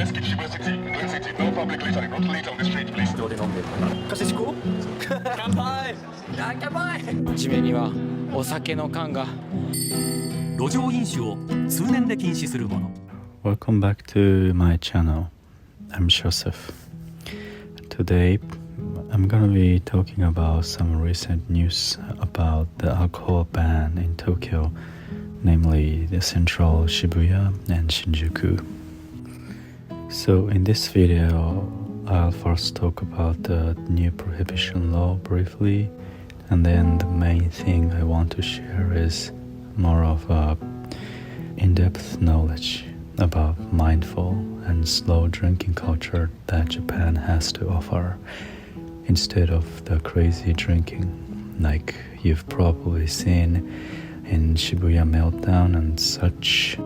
Let's keep Shibuya City. Clean city. No public littering. Not litter on the street, please. 上で飲んでるから貸していこう乾杯乾杯地面にはお酒の缶が路上飲酒を通年で禁止するもの。 Welcome back to my channel. I'm Shosef. Today I'm gonna be talking about some recent news about the alcohol ban in Tokyo, namely the central Shibuya and Shinjuku. So in this video I'll first talk about the new prohibition law briefly, and then the main thing I want to share is more of a in-depth knowledge about mindful and slow drinking culture that Japan has to offer, instead of the crazy drinking like you've probably seen in Shibuya Meltdown and such.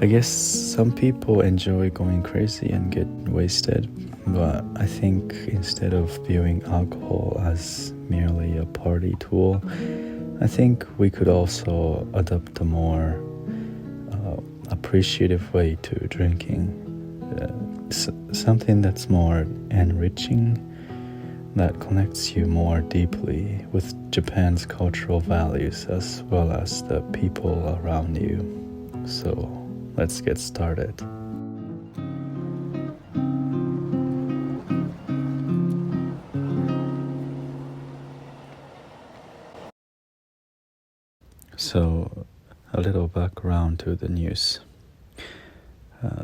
I guess some people enjoy going crazy and get wasted, but I think instead of viewing alcohol as merely a party tool, I think we could also adopt a more appreciative way to drinking, something that's more enriching, that connects you more deeply with Japan's cultural values as well as the people around you. So let's get started. So, a little background to the news.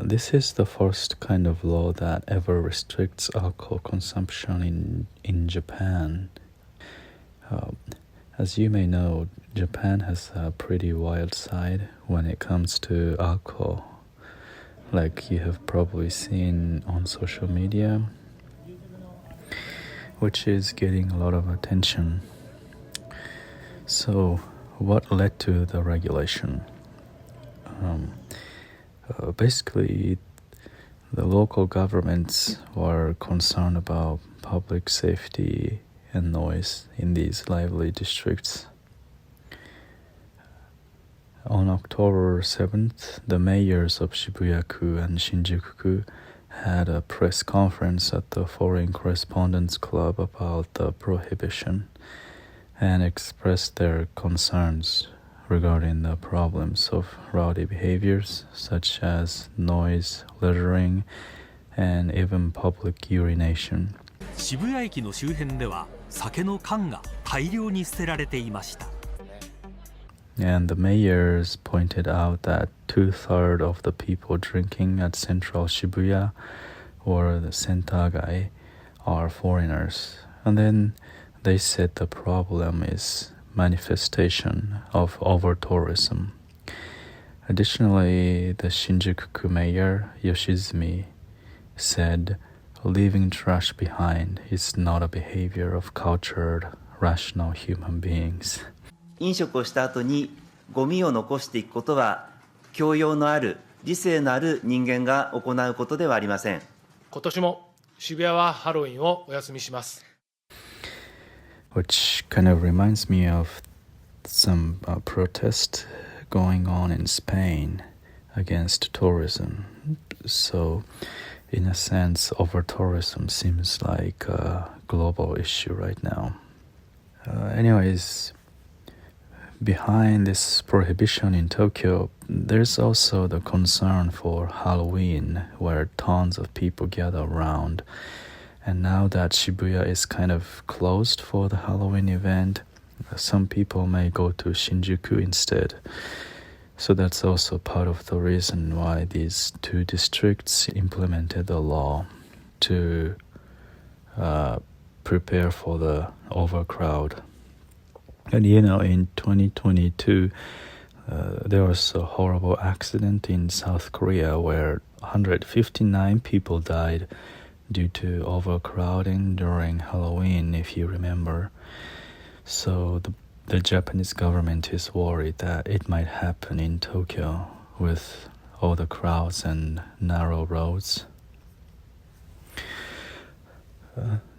This is the first kind of law that ever restricts alcohol consumption in Japan. As you may know, Japan has a pretty wild side when it comes to alcohol, like you have probably seen on social media, which is getting a lot of attention. So, what led to the regulation? Basically, the local governments were concerned about public safety and noise in these lively districts. On October 7th, the mayors of Shibuya-ku and Shinjuku-ku had a press conference at the Foreign Correspondents Club about the prohibition and expressed their concerns regarding the problems of rowdy behaviors such as noise, littering, and even public urination. 渋谷駅の周辺では酒の缶が大量に捨てられていました。 And the mayors pointed out that 2/3 of the people drinking at central Shibuya or the Sentagai are foreigners. And then they said the problem is manifestation of overtourism. Additionally, the Shinjuku mayor Yoshizumi said leaving trash behind is not a behavior of cultured, rational human beings. 飲食をした後にゴミを残していくことは教養のある理性のある人間が行うことではありません。今年も渋谷はハロウィンをお休みします。 Which kind of reminds me of some protest going on in Spain against tourism. So, in a sense, over-tourism seems like a global issue right now. Anyways, behind this prohibition in Tokyo, there's also the concern for Halloween, where tons of people gather around. And now that Shibuya is kind of closed for the Halloween event, some people may go to Shinjuku instead. So that's also part of the reason why these two districts implemented the law to prepare for the overcrowd. And you know, in 2022, there was a horrible accident in South Korea where 159 people died due to overcrowding during Halloween, if you remember. So the Japanese government is worried that it might happen in Tokyo with all the crowds and narrow roads.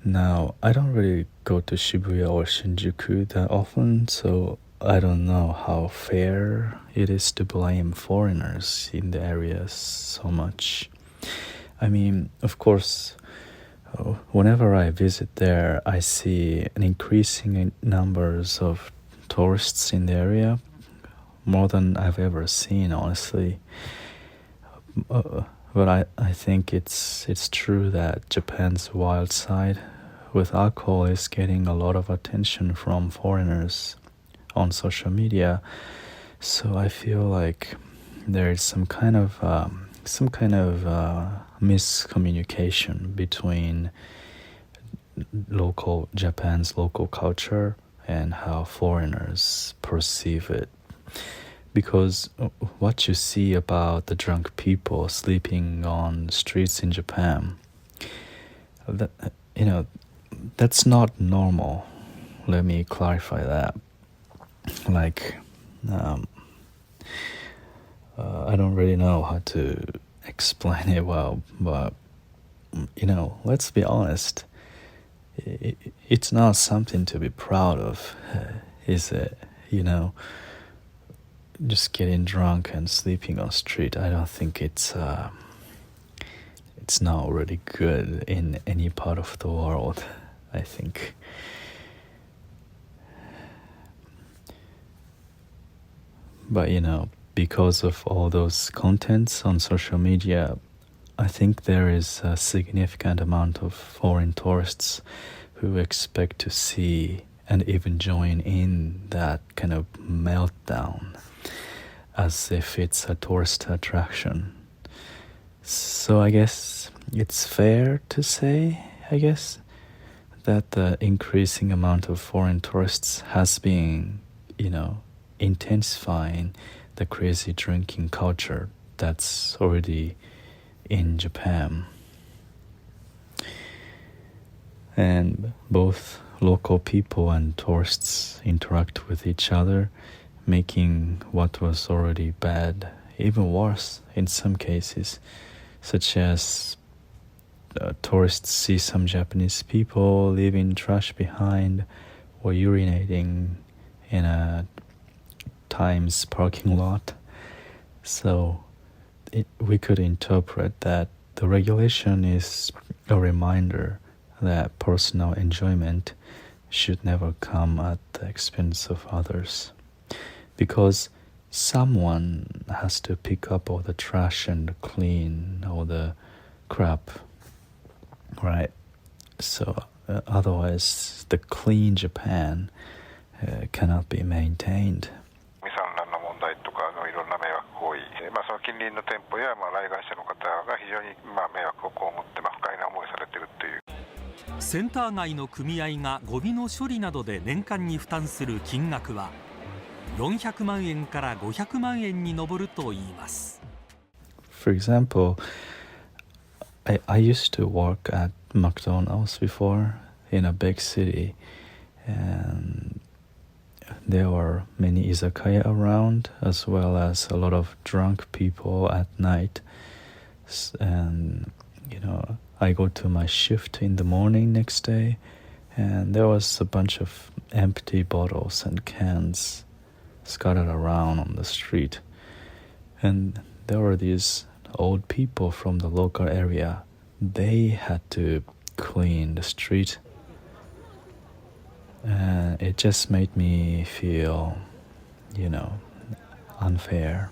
Now, I don't really go to Shibuya or Shinjuku that often, so I don't know how fair it is to blame foreigners in the areas so much. I mean, of course, whenever I visit there, I see an increasing numbers of tourists in the area, more than I've ever seen, honestly. But I think it's true that Japan's wild side with alcohol is getting a lot of attention from foreigners on social media. So I feel like there is some kind of miscommunication between Japan's local culture and how foreigners perceive it. Because what you see about the drunk people sleeping on streets in Japan, that's not normal. Let me clarify that. Like, I don't really know how to explain it well, but let's be honest. It's not something to be proud of, is it? Just getting drunk and sleeping on street. I don't think it's not really good in any part of the world, I think. But because of all those contents on social media, I think there is a significant amount of foreign tourists who expect to see and even join in that kind of meltdown as if it's a tourist attraction. So I guess it's fair to say, that the increasing amount of foreign tourists has been, intensifying the crazy drinking culture that's already in Japan. And both local people and tourists interact with each other, making what was already bad even worse in some cases, such as tourists see some Japanese people leaving trash behind or urinating in a Times parking lot. So we could interpret that the regulation is a reminder that personal enjoyment should never come at the expense of others, because someone has to pick up all the trash and clean all the crap, right? So otherwise the clean Japan cannot be maintained. 産卵の問題とかのいろんな迷惑行為、その近隣の店舗や来街者の方が非常に迷惑を被って不快な思いされているという。センター街の組合がゴミの処理などで年間に負担する金額は400万円から500万円に上るといいます。For example, I used to work at McDonald's before in a big city, and there were many izakaya around, as well as a lot of drunk people at night. And I go to my shift in the morning next day, and there was a bunch of empty bottles and cans scattered around on the street. And there were these old people from the local area. They had to clean the street, and it just made me feel, unfair.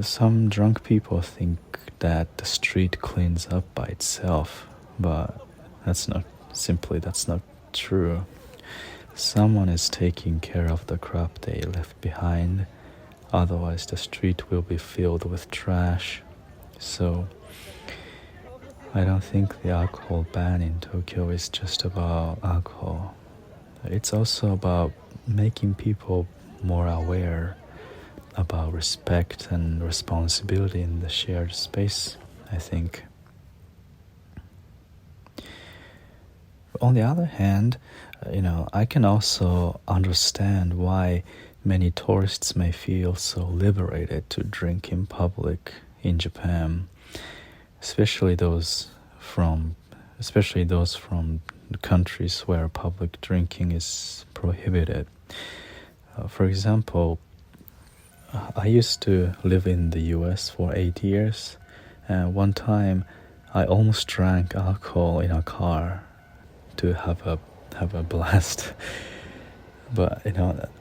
Some drunk people think that the street cleans up by itself, but that's not true. Someone is taking care of the crap they left behind, otherwise the street will be filled with trash. So I don't think the alcohol ban in Tokyo is just about alcohol. It's also about making people more aware about respect and responsibility in the shared space, I think. On the other hand, I can also understand why many tourists may feel so liberated to drink in public in Japan, especially those from countries where public drinking is prohibited. For example, I used to live in the US for 8 years, One time, I almost drank alcohol in a car to have a blast. But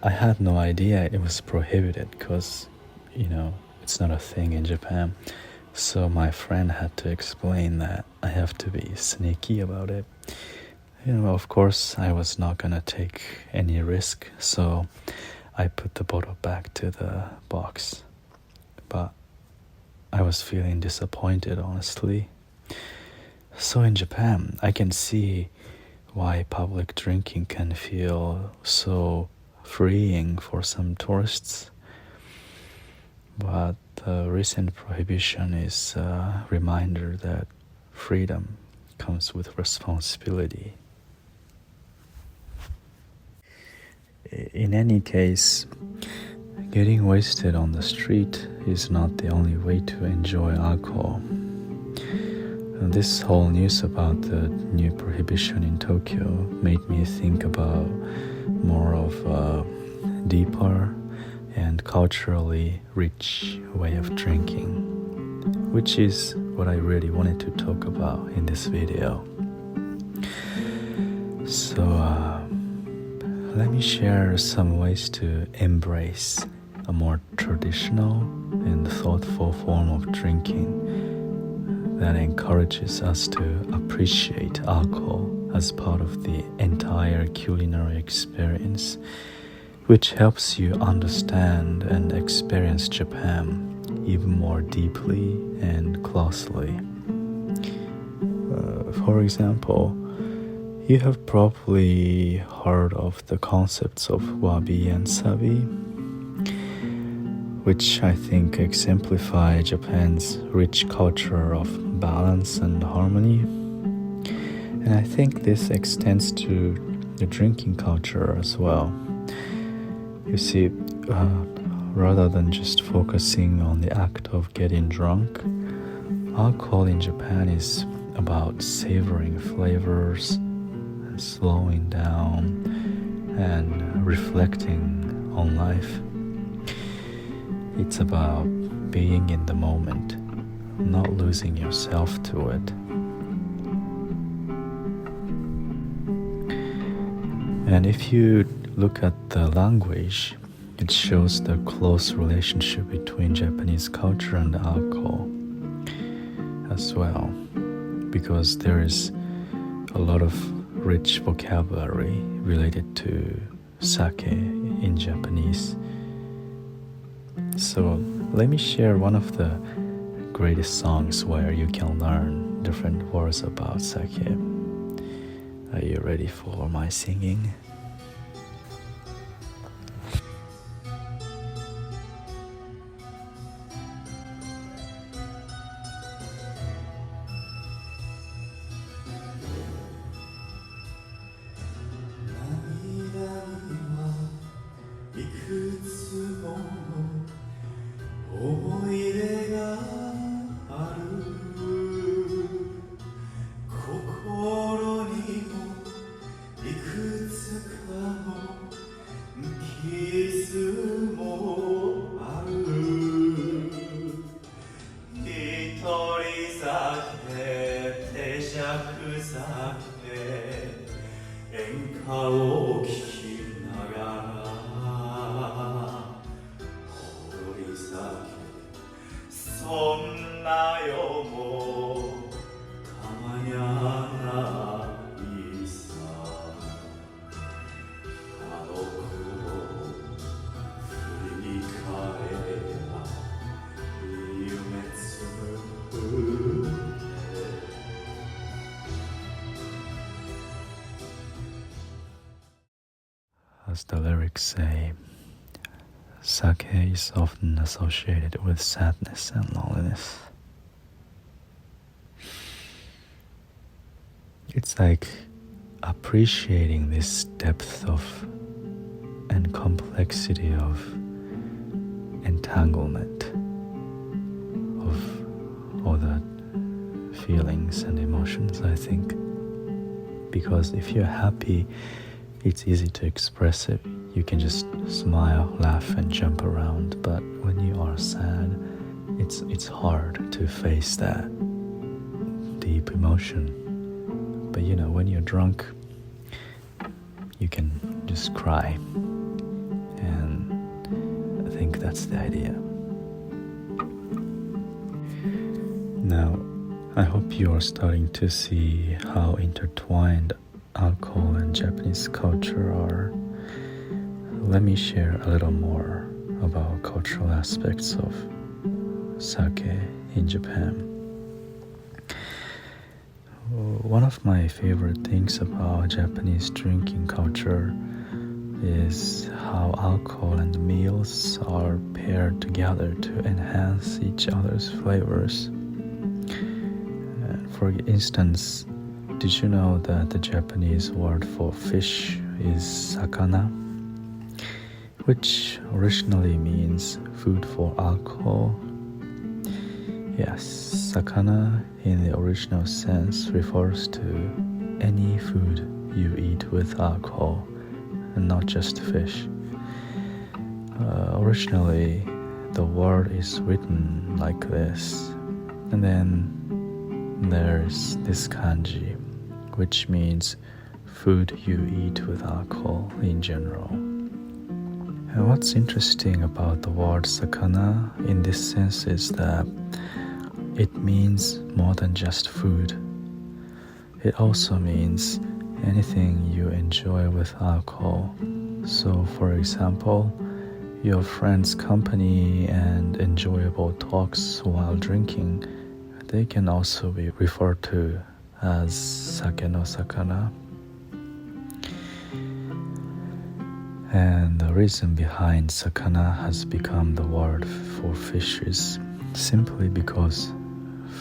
I had no idea it was prohibited because it's not a thing in Japan. So my friend had to explain that I have to be sneaky about it. Of course, I was not gonna take any risk, so I put the bottle back to the box. But I was feeling disappointed, honestly. So in Japan, I can see why public drinking can feel so freeing for some tourists. But the recent prohibition is a reminder that freedom comes with responsibility. In any case, getting wasted on the street is not the only way to enjoy alcohol. This whole news about the new prohibition in Tokyo made me think about more of a deeper and culturally rich way of drinking, which is what I really wanted to talk about in this video. So let me share some ways to embrace a more traditional and thoughtful form of drinking that encourages us to appreciate alcohol as part of the entire culinary experience, which helps you understand and experience Japan even more deeply and closely. For example, you have probably heard of the concepts of wabi and sabi, which I think exemplify Japan's rich culture of balance and harmony. And I think this extends to the drinking culture as well. You see, rather than just focusing on the act of getting drunk, alcohol in Japan is about savoring flavors, slowing down, and reflecting on life. It's about being in the moment, not losing yourself to it. And if you look at the language, it shows the close relationship between Japanese culture and alcohol as well, because there is a lot of rich vocabulary related to sake in Japanese. So let me share one of the greatest songs where you can learn different words about sake. Are you ready for my singing? As the lyrics say, sake is often associated with sadness and loneliness. It's like appreciating this depth of and complexity of entanglement of all the feelings and emotions, I think. Because if you're happy, it's easy to express it. You can just smile, laugh, and jump around. But when you are sad, it's hard to face that deep emotion. But when you're drunk, you can just cry, and I think that's the idea. Now, I hope you are starting to see how intertwined alcohol and Japanese culture are. Let me share a little more about cultural aspects of sake in Japan. One of my favorite things about Japanese drinking culture is how alcohol and meals are paired together to enhance each other's flavors. For instance, did you know that the Japanese word for fish is sakana, which originally means food for alcohol? Yes, sakana in the original sense refers to any food you eat with alcohol, and not just fish. Originally, the word is written like this, and then there's this kanji, which means food you eat with alcohol in general. And what's interesting about the word sakana in this sense is that it means more than just food. It also means anything you enjoy with alcohol. So, for example, your friend's company and enjoyable talks while drinking, they can also be referred to as sake no sakana. And the reason behind sakana has become the word for fish is simply because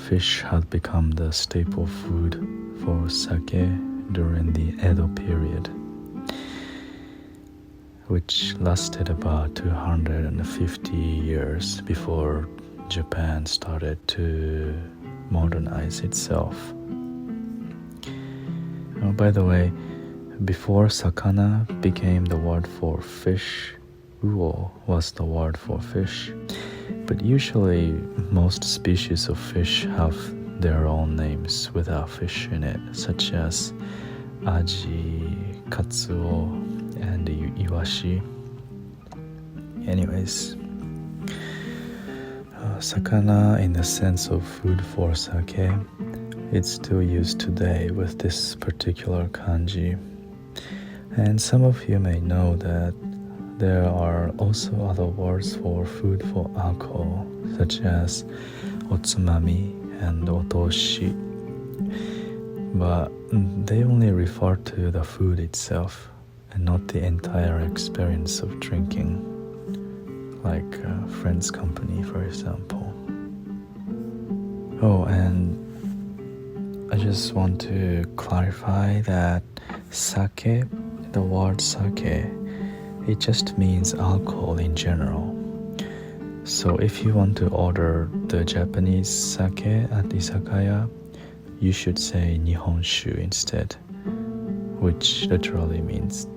fish had become the staple food for sake during the Edo period, which lasted about 250 years before Japan started to modernize itself. Oh, by the way, before sakana became the word for fish, uo was the word for fish. But usually most species of fish have their own names without fish in it, such as aji, katsuo, and iwashi. Anyways, sakana in the sense of food for sake, it's still used today with this particular kanji. And some of you may know that there are also other words for food for alcohol, such as otsumami and otoshi, but they only refer to the food itself and not the entire experience of drinking, like a friend's company, for example. Oh, and I just want to clarify that sake, the word sake, it just means alcohol in general. So if you want to order the Japanese sake at izakaya, you should say nihonshu instead, which literally means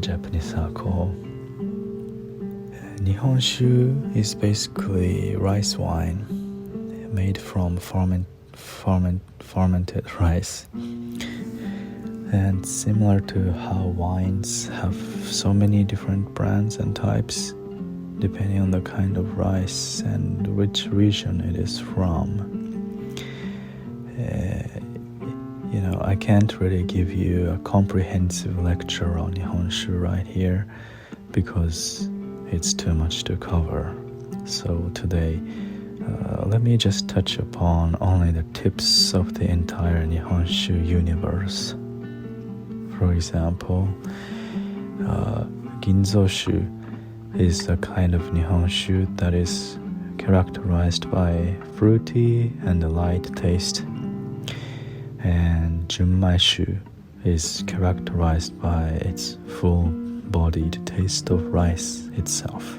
Japanese alcohol. Nihonshu is basically rice wine made from fermented rice. And similar to how wines have so many different brands and types, depending on the kind of rice and which region it is from. I can't really give you a comprehensive lecture on Nihonshu right here because it's too much to cover. So today, let me just touch upon only the tips of the entire Nihonshu universe. For example, Ginzoshu is a kind of Nihonshu that is characterized by fruity and light taste. And Junmaishu is characterized by its full-bodied taste of rice itself.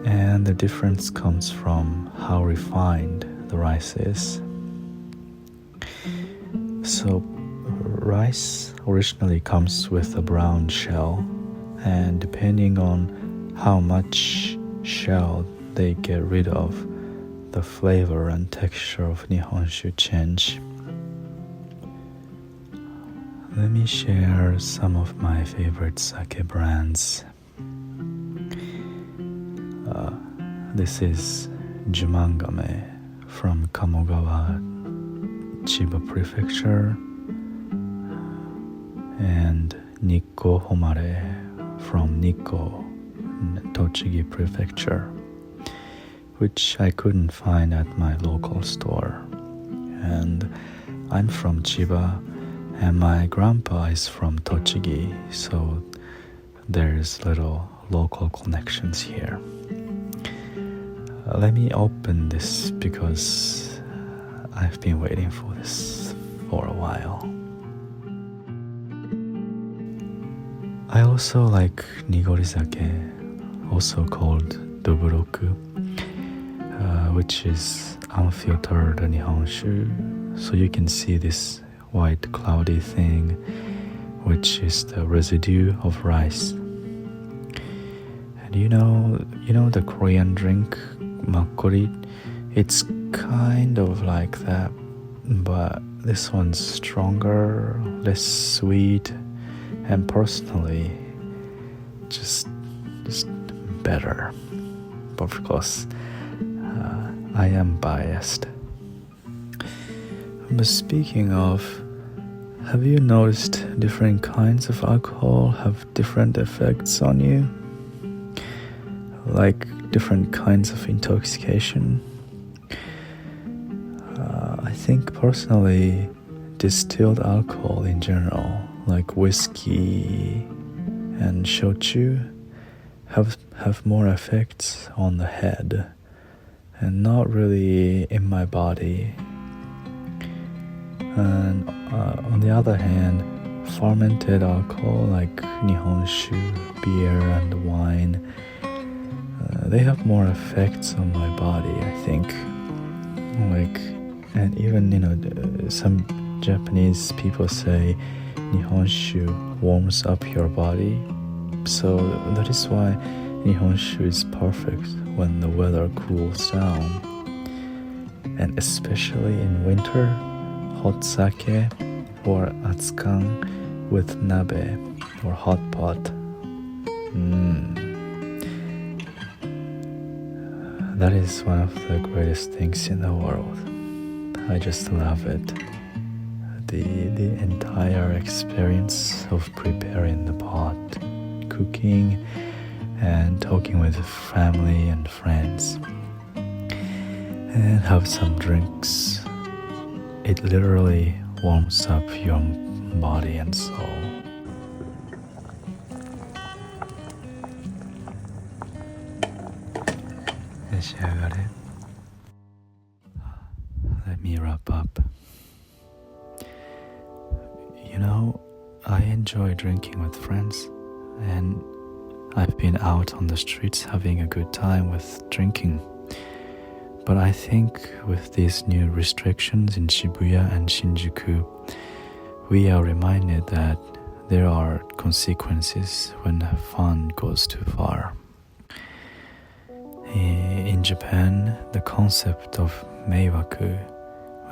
And the difference comes from how refined the rice is. So, rice originally comes with a brown shell, and depending on how much shell they get rid of, the flavor and texture of Nihonshu change. Let me share some of my favorite sake brands. This is Jumangame from Kamogawa, Chiba Prefecture, and Nikko Homare from Nikko, Tochigi Prefecture, which I couldn't find at my local store. And I'm from Chiba, and my grandpa is from Tochigi, so there's little local connections here. Let me open this because I've been waiting for this for a while. I also like nigorizake, also called doburoku, which is unfiltered Nihonshu. So you can see this white cloudy thing, which is the residue of rice. And you know the Korean drink makgeolli? It's kind of like that, but this one's stronger, less sweet, and personally just better. But of course, I am biased. But speaking of, have you noticed different kinds of alcohol have different effects on you? Like different kinds of intoxication? I think personally, distilled alcohol in general, like whiskey and shochu, have more effects on the head and not really in my body. And on the other hand, fermented alcohol like Nihonshu, beer and wine, they have more effects on my body, I think. And even some Japanese people say Nihonshu warms up your body, so that is why Nihonshu is perfect when the weather cools down, and especially in winter, hot sake or atsukan with nabe or hot pot. That is one of the greatest things in the world. I just love it. The entire experience of preparing the pot, cooking, and talking with family and friends, and have some drinks. It literally warms up your body and soul. Let me wrap up. I enjoy drinking with friends, and I've been out on the streets having a good time with drinking. But I think with these new restrictions in Shibuya and Shinjuku, we are reminded that there are consequences when fun goes too far. In Japan, the concept of meiwaku,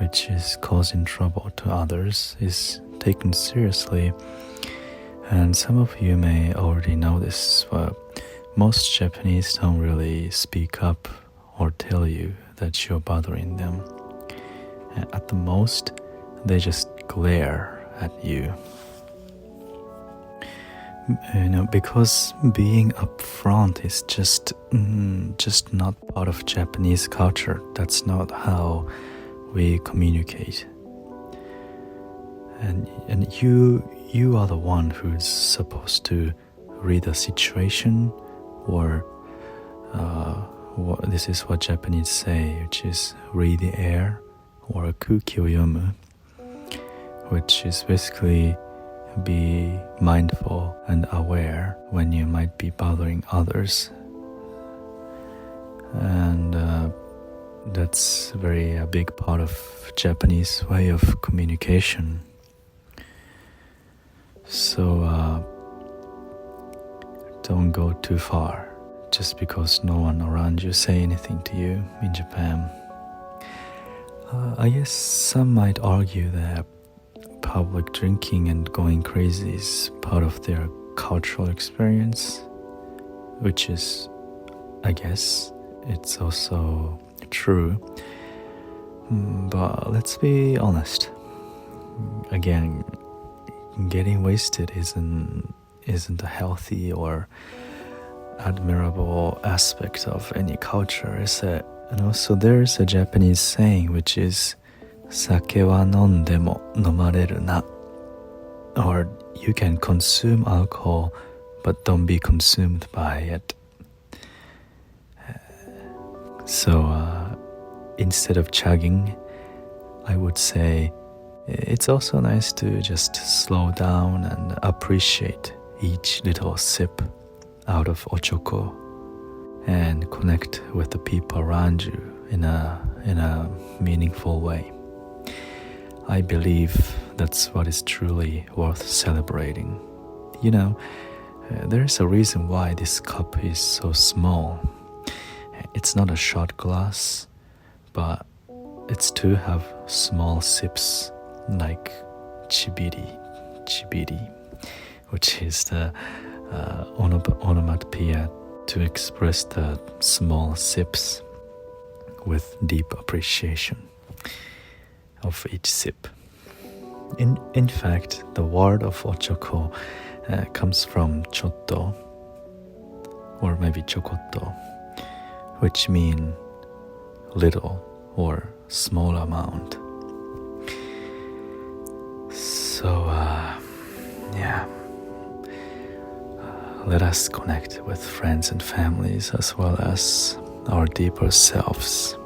which is causing trouble to others, is taken seriously. And some of you may already know this, but most Japanese don't really speak up or tell you that you're bothering them. At the most, they just glare at you. Because being upfront is just not part of Japanese culture. That's not how we communicate. And you are the one who's supposed to read the situation, or this is what Japanese say, which is read the air, or kuki o yomu, which is basically be mindful and aware when you might be bothering others. And that's a big part of Japanese way of communication. So don't go too far just because no one around you say anything to you in Japan. I guess some might argue that public drinking and going crazy is part of their cultural experience, which is, I guess, it's also true. But let's be honest. Again, getting wasted isn't a healthy or admirable aspect of any culture, is it? And also there's a Japanese saying which is 酒は飲んでも飲まれるな, or you can consume alcohol but don't be consumed by it. So instead of chugging, I would say it's also nice to just slow down and appreciate each little sip out of ochoko and connect with the people around you in a meaningful way. I believe that's what is truly worth celebrating. You know, there's a reason why this cup is so small. It's not a shot glass, but it's to have small sips like chibiri, which is the onomatopoeia to express the small sips with deep appreciation of each sip. In fact, the word of ochoko comes from chotto, or maybe chokotto, which mean little or small amount. So, let us connect with friends and families as well as our deeper selves.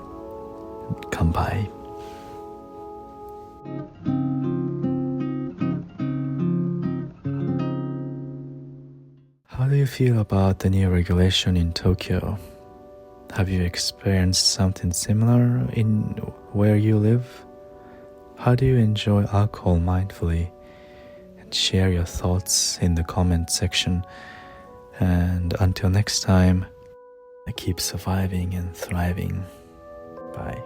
Kanpai. How do you feel about the new regulation in Tokyo? Have you experienced something similar in where you live? How do you enjoy alcohol mindfully? And share your thoughts in the comment section. And until next time, keep surviving and thriving. Bye.